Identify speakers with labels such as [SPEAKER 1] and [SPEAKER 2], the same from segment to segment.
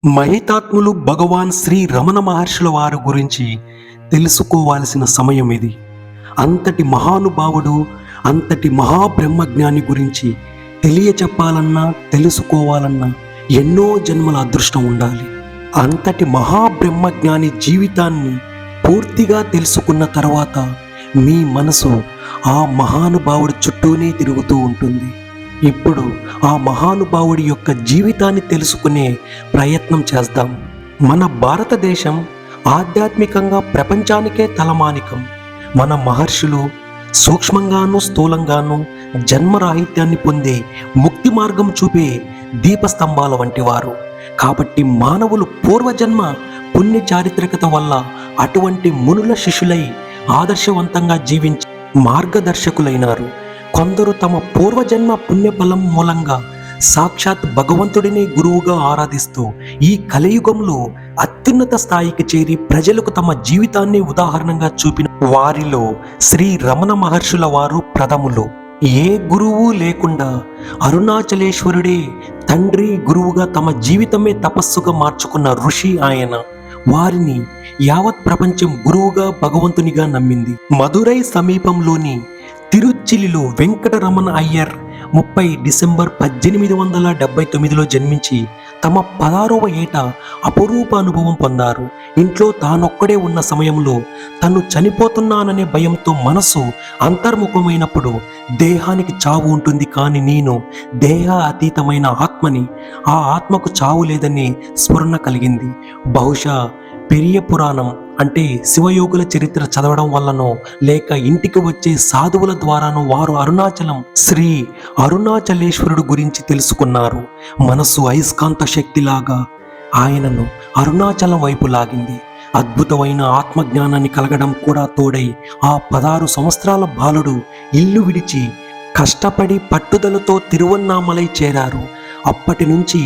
[SPEAKER 1] మహితాత్ములు భగవాన్ శ్రీ రమణ మహర్షుల వారి గురించి తెలుసుకోవాల్సిన సమయం ఇది. అంతటి మహానుభావుడు, అంతటి మహాబ్రహ్మజ్ఞాని గురించి తెలియచెప్పాలన్నా తెలుసుకోవాలన్నా ఎన్నో జన్మల అదృష్టం ఉండాలి. అంతటి మహాబ్రహ్మజ్ఞాని జీవితాన్ని పూర్తిగా తెలుసుకున్న తర్వాత మీ మనసు ఆ మహానుభావుడి చుట్టూనే తిరుగుతూ ఉంటుంది. ఇప్పుడు ఆ మహానుభావుడి యొక్క జీవితాన్ని తెలుసుకునే ప్రయత్నం చేద్దాం. మన భారతదేశం ఆధ్యాత్మికంగా ప్రపంచానికే తలమానికం. మన మహర్షులు సూక్ష్మంగాను స్థూలంగాను జన్మరాహిత్యాన్ని పొందే ముక్తి మార్గం చూపే దీపస్తంభాల వంటి వారు. కాబట్టి మానవులు పూర్వజన్మ పుణ్య చారిత్రకత వల్ల అటువంటి మునుల శిష్యులై ఆదర్శవంతంగా జీవించి మార్గదర్శకులైనారు. కొందరు తమ పూర్వజన్మ పుణ్యఫలం మూలంగా సాక్షాత్ భగవంతుడిని గురువుగా ఆరాధిస్తూ ఈ కలియుగంలో అత్యున్నత స్థాయికి చేరి ప్రజలకు తమ జీవితాన్ని ఉదాహరణగా చూపిన వారిలో శ్రీ రమణ మహర్షుల వారు ప్రథములు. ఏ గురువు లేకుండా అరుణాచలేశ్వరుడే తండ్రి గురువుగా తమ జీవితమే తపస్సుగా మార్చుకున్న ఋషి ఆయన. వారిని యావత్ ప్రపంచం గురువుగా భగవంతునిగా నమ్మింది. మదురై సమీపంలోని తిరుచిలిలో వెంకటరమణ అయ్యర్ 30 డిసెంబర్ 1879లో జన్మించి తమ 16వ ఏట అపురూప అనుభవం పొందారు. ఇంట్లో తానొక్కడే ఉన్న సమయంలో తను చనిపోతున్నాననే భయంతో మనసు అంతర్ముఖమైనప్పుడు దేహానికి చావు ఉంటుంది, కానీ నేను దేహ అతీతమైన ఆత్మని, ఆ ఆత్మకు చావు లేదని స్ఫురణ కలిగింది. బహుశా పెరియ పురాణం అంటే శివయోగుల చరిత్ర చదవడం వల్లనో లేక ఇంటికి వచ్చే సాధువుల ద్వారానో వారు అరుణాచలం శ్రీ అరుణాచలేశ్వరుడు గురించి తెలుసుకున్నారు. మనసు అయస్కాంత శక్తిలాగా ఆయనను అరుణాచలం వైపు లాగింది. అద్భుతమైన ఆత్మజ్ఞానాన్ని కలగడం కూడా తోడై ఆ 16 సంవత్సరాల బాలుడు ఇల్లు విడిచి కష్టపడి పట్టుదలతో తిరువన్నామలై చేరారు. అప్పటి నుంచి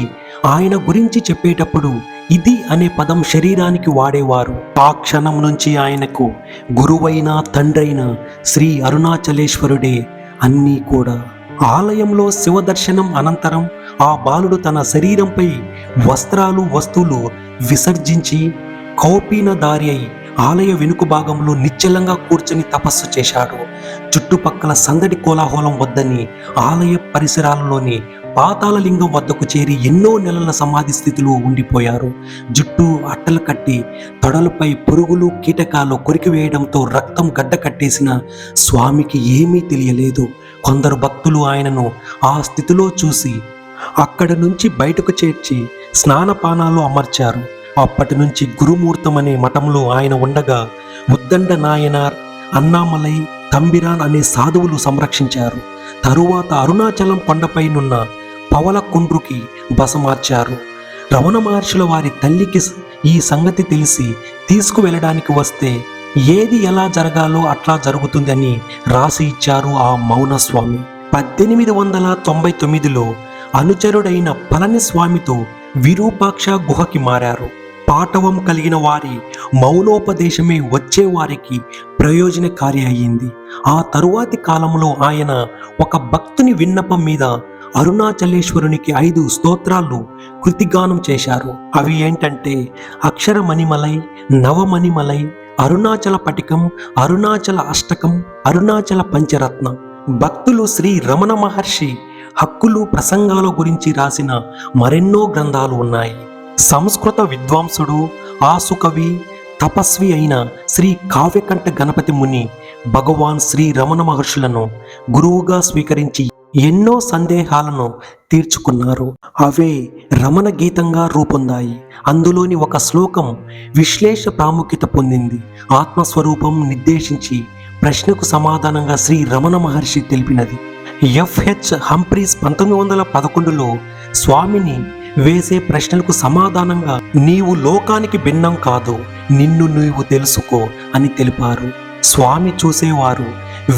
[SPEAKER 1] ఆయన గురించి చెప్పేటప్పుడు ఇది అనే పదం శరీరానికి వాడేవారు. ఆ క్షణం నుంచి ఆయనకు గురువైన తండ్రైన శ్రీ అరుణాచలేశ్వరుడే అన్నీ కూడా. ఆలయంలో శివ దర్శనం అనంతరం ఆ బాలుడు తన శరీరంపై వస్త్రాలు వస్తువులు విసర్జించి కౌపీన దారి అయి ఆలయ వెనుక భాగంలో నిశ్చలంగా కూర్చొని తపస్సు చేశాడు. చుట్టుపక్కల సందడి కోలాహలం వద్దని ఆలయ పరిసరాలలోని పాతాళ లింగం వద్దకు చేరి ఎన్నో నెలల సమాధి స్థితిలో ఉండిపోయారు. జుట్టు అట్టలు కట్టి తొడలపై పురుగులు కీటకాలు కొరికివేయడంతో రక్తం గడ్డ కట్టేసిన స్వామికి ఏమీ తెలియలేదు. కొందరు భక్తులు ఆయనను ఆ స్థితిలో చూసి అక్కడి నుంచి బయటకు చేర్చి స్నానపానాలు అమర్చారు. అప్పటి నుంచి గురుమూర్తం అనే మఠంలో ఆయన ఉండగా ఉద్దండ నాయనార్, అన్నామలై, తంబిరాన్ అనే సాధువులు సంరక్షించారు. తరువాత అరుణాచలం కొండపైనున్న పవలకుండ్రుకి బస మార్చారు. రమణ మహర్షుల వారి తల్లికి ఈ సంగతి తెలిసి తీసుకువెళ్ళడానికి వస్తే ఏది ఎలా జరగాలో అట్లా జరుగుతుందని రాసి ఇచ్చారు ఆ మౌనస్వామి. 1899లో అనుచరుడైన పళనిస్వామితో విరూపాక్ష గుహకి మారారు. పాటవం కలిగిన వారి మౌనోపదేశమే వచ్చే వారికి ప్రయోజనకారి అయ్యింది. ఆ తరువాతి కాలంలో ఆయన ఒక భక్తుని విన్నపం మీద అరుణాచలేశ్వరునికి 5 స్తోత్రాలు కృతిగానం చేశారు. అవి ఏంటంటే అక్షరమణిమలై, నవమణిమలై, అరుణాచల పటికం, అరుణాచల అష్టకం, అరుణాచల పంచరత్నం. భక్తులు శ్రీ రమణ మహర్షి హక్కులు ప్రసంగాల గురించి రాసిన మరెన్నో గ్రంథాలు ఉన్నాయి. సంస్కృత విద్వాంసుడు, ఆసుకవి, తపస్వి అయిన శ్రీ కావ్యకంఠ గణపతి ముని భగవాన్ శ్రీ రమణ మహర్షులను గురువుగా స్వీకరించి ఎన్నో సందేహాలను తీర్చుకున్నారు. అవే రమణ గీతంగా రూపొందాయి. అందులోని ఒక శ్లోకం విశ్లేష ప్రాముఖ్యత పొందింది. ఆత్మస్వరూపం నిర్దేశించి ప్రశ్నకు సమాధానంగా శ్రీ రమణ మహర్షి తెలిపినది. ఎఫ్హెచ్ హంప్రీస్ 1911లో స్వామిని వేసే ప్రశ్నలకు సమాధానంగా నీవు లోకానికి భిన్నం కాదు, నిన్ను నీవు తెలుసుకో అని తెలిపారు. స్వామి చూసేవారు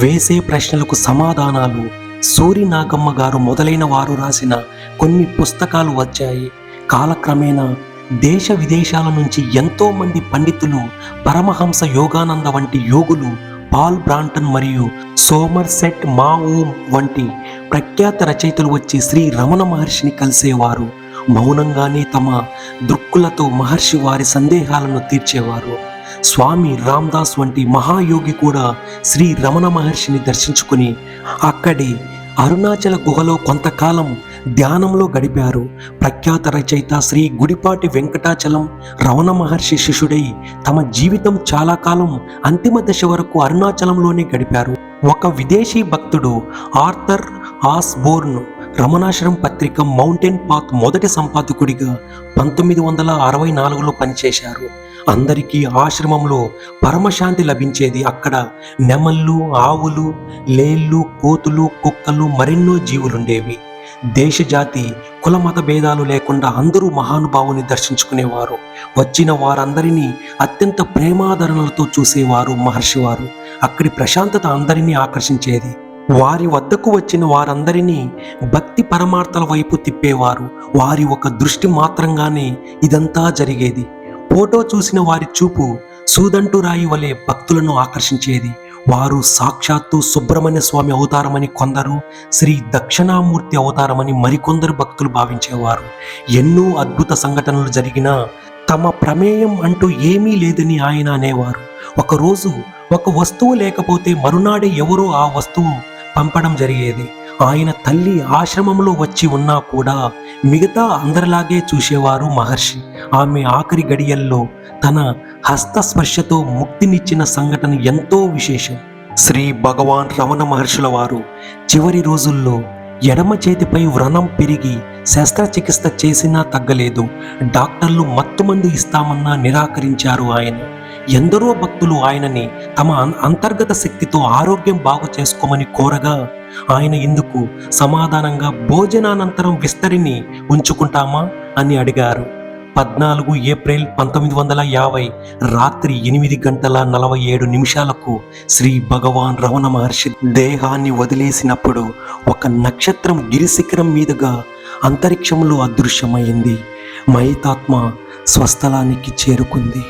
[SPEAKER 1] వేసే ప్రశ్నలకు సమాధానాలు సూరినాగమ్మ గారు మొదలైన వారు రాసిన కొన్ని పుస్తకాలు వచ్చాయి. కాలక్రమేణా దేశ విదేశాల నుంచి ఎంతో మంది పండితులు, పరమహంస యోగానంద వంటి యోగులు, పాల్ బ్రాంటన్ మరియు సోమర్సెట్ మాఊమ్ వంటి ప్రఖ్యాత రచయితలు వచ్చి శ్రీ రమణ మహర్షిని కలిసేవారు. మౌనంగానే తమ దృక్కులతో మహర్షి వారి సందేహాలను తీర్చేవారు. స్వామి రామ్దాస్ వంటి మహాయోగి కూడా శ్రీ రమణ మహర్షిని దర్శించుకుని అక్కడి అరుణాచల గుహలో కొంతకాలం ధ్యానంలో గడిపారు. ప్రఖ్యాత రచయిత శ్రీ గుడిపాటి వెంకటాచలం రమణ మహర్షి శిష్యుడై తమ జీవితం చాలా కాలం అంతిమ దశ వరకు అరుణాచలంలోనే గడిపారు. ఒక విదేశీ భక్తుడు ఆర్థర్ ఆస్బోర్న్ రమణాశ్రమం పత్రిక మౌంటైన్ పాత్ మొదటి సంపాదకుడిగా 1964లో పనిచేశారు. అందరికీ ఆశ్రమంలో పరమశాంతి లభించేది. అక్కడ నెమళ్ళు, ఆవులు, లేళ్ళు, కోతులు, కుక్కలు, మరెన్నో జీవులుండేవి. దేశజాతి కుల మత భేదాలు లేకుండా అందరూ మహానుభావుని దర్శించుకునేవారు. వచ్చిన వారందరినీ అత్యంత ప్రేమాదరణలతో చూసేవారు మహర్షి వారు. అక్కడి ప్రశాంతత అందరినీ ఆకర్షించేది. వారి వద్దకు వచ్చిన వారందరినీ భక్తి పరమార్థాల వైపు తిప్పేవారు. వారి ఒక దృష్టి మాత్రంగానే ఇదంతా జరిగేది. ఫోటో చూసిన వారి చూపు సూదంటు రాయి వలె భక్తులను ఆకర్షించేది. వారు సాక్షాత్తు సుబ్రహ్మణ్య స్వామి అవతారమని కొందరు, శ్రీ దక్షిణామూర్తి అవతారమని మరికొందరు భక్తులు భావించేవారు. ఎన్నో అద్భుత సంఘటనలు జరిగినా తమ ప్రమేయం అంటూ ఏమీ లేదని ఆయన అనేవారు. ఒకరోజు ఒక వస్తువు లేకపోతే మరునాడే ఎవరో ఆ వస్తువు పంపడం జరిగేది. ఆయన తల్లి ఆశ్రమంలో వచ్చి ఉన్నా కూడా మిగతా అందరిలాగే చూసేవారు మహర్షి. ఆమె ఆఖరి గడియల్లో తన హస్తస్పర్శతో ముక్తినిచ్చిన సంఘటన ఎంతో విశేషం. శ్రీ భగవాన్ రమణ మహర్షుల వారు చివరి రోజుల్లో ఎడమ చేతిపై వ్రణం పెరిగి శస్త్రచికిత్స చేసినా తగ్గలేదు. డాక్టర్లు మత్తుమందు ఇస్తామన్నా నిరాకరించారు ఆయన. ఎందరో భక్తులు ఆయనని తమ అంతర్గత శక్తితో ఆరోగ్యం బాగు చేసుకోమని కోరగా ఆయన ఇందుకు సమాధానంగా భోజనానంతరం విస్తరిని ఉంచుకుంటామా అని అడిగారు. 14 ఏప్రిల్ 1950 రాత్రి 8:47 శ్రీ భగవాన్ రమణ మహర్షి దేహాన్ని వదిలేసినప్పుడు ఒక నక్షత్రం గిరిశిఖరం మీదుగా అంతరిక్షంలో అదృశ్యమైంది. మహితాత్మ స్వస్థలానికి చేరుకుంది.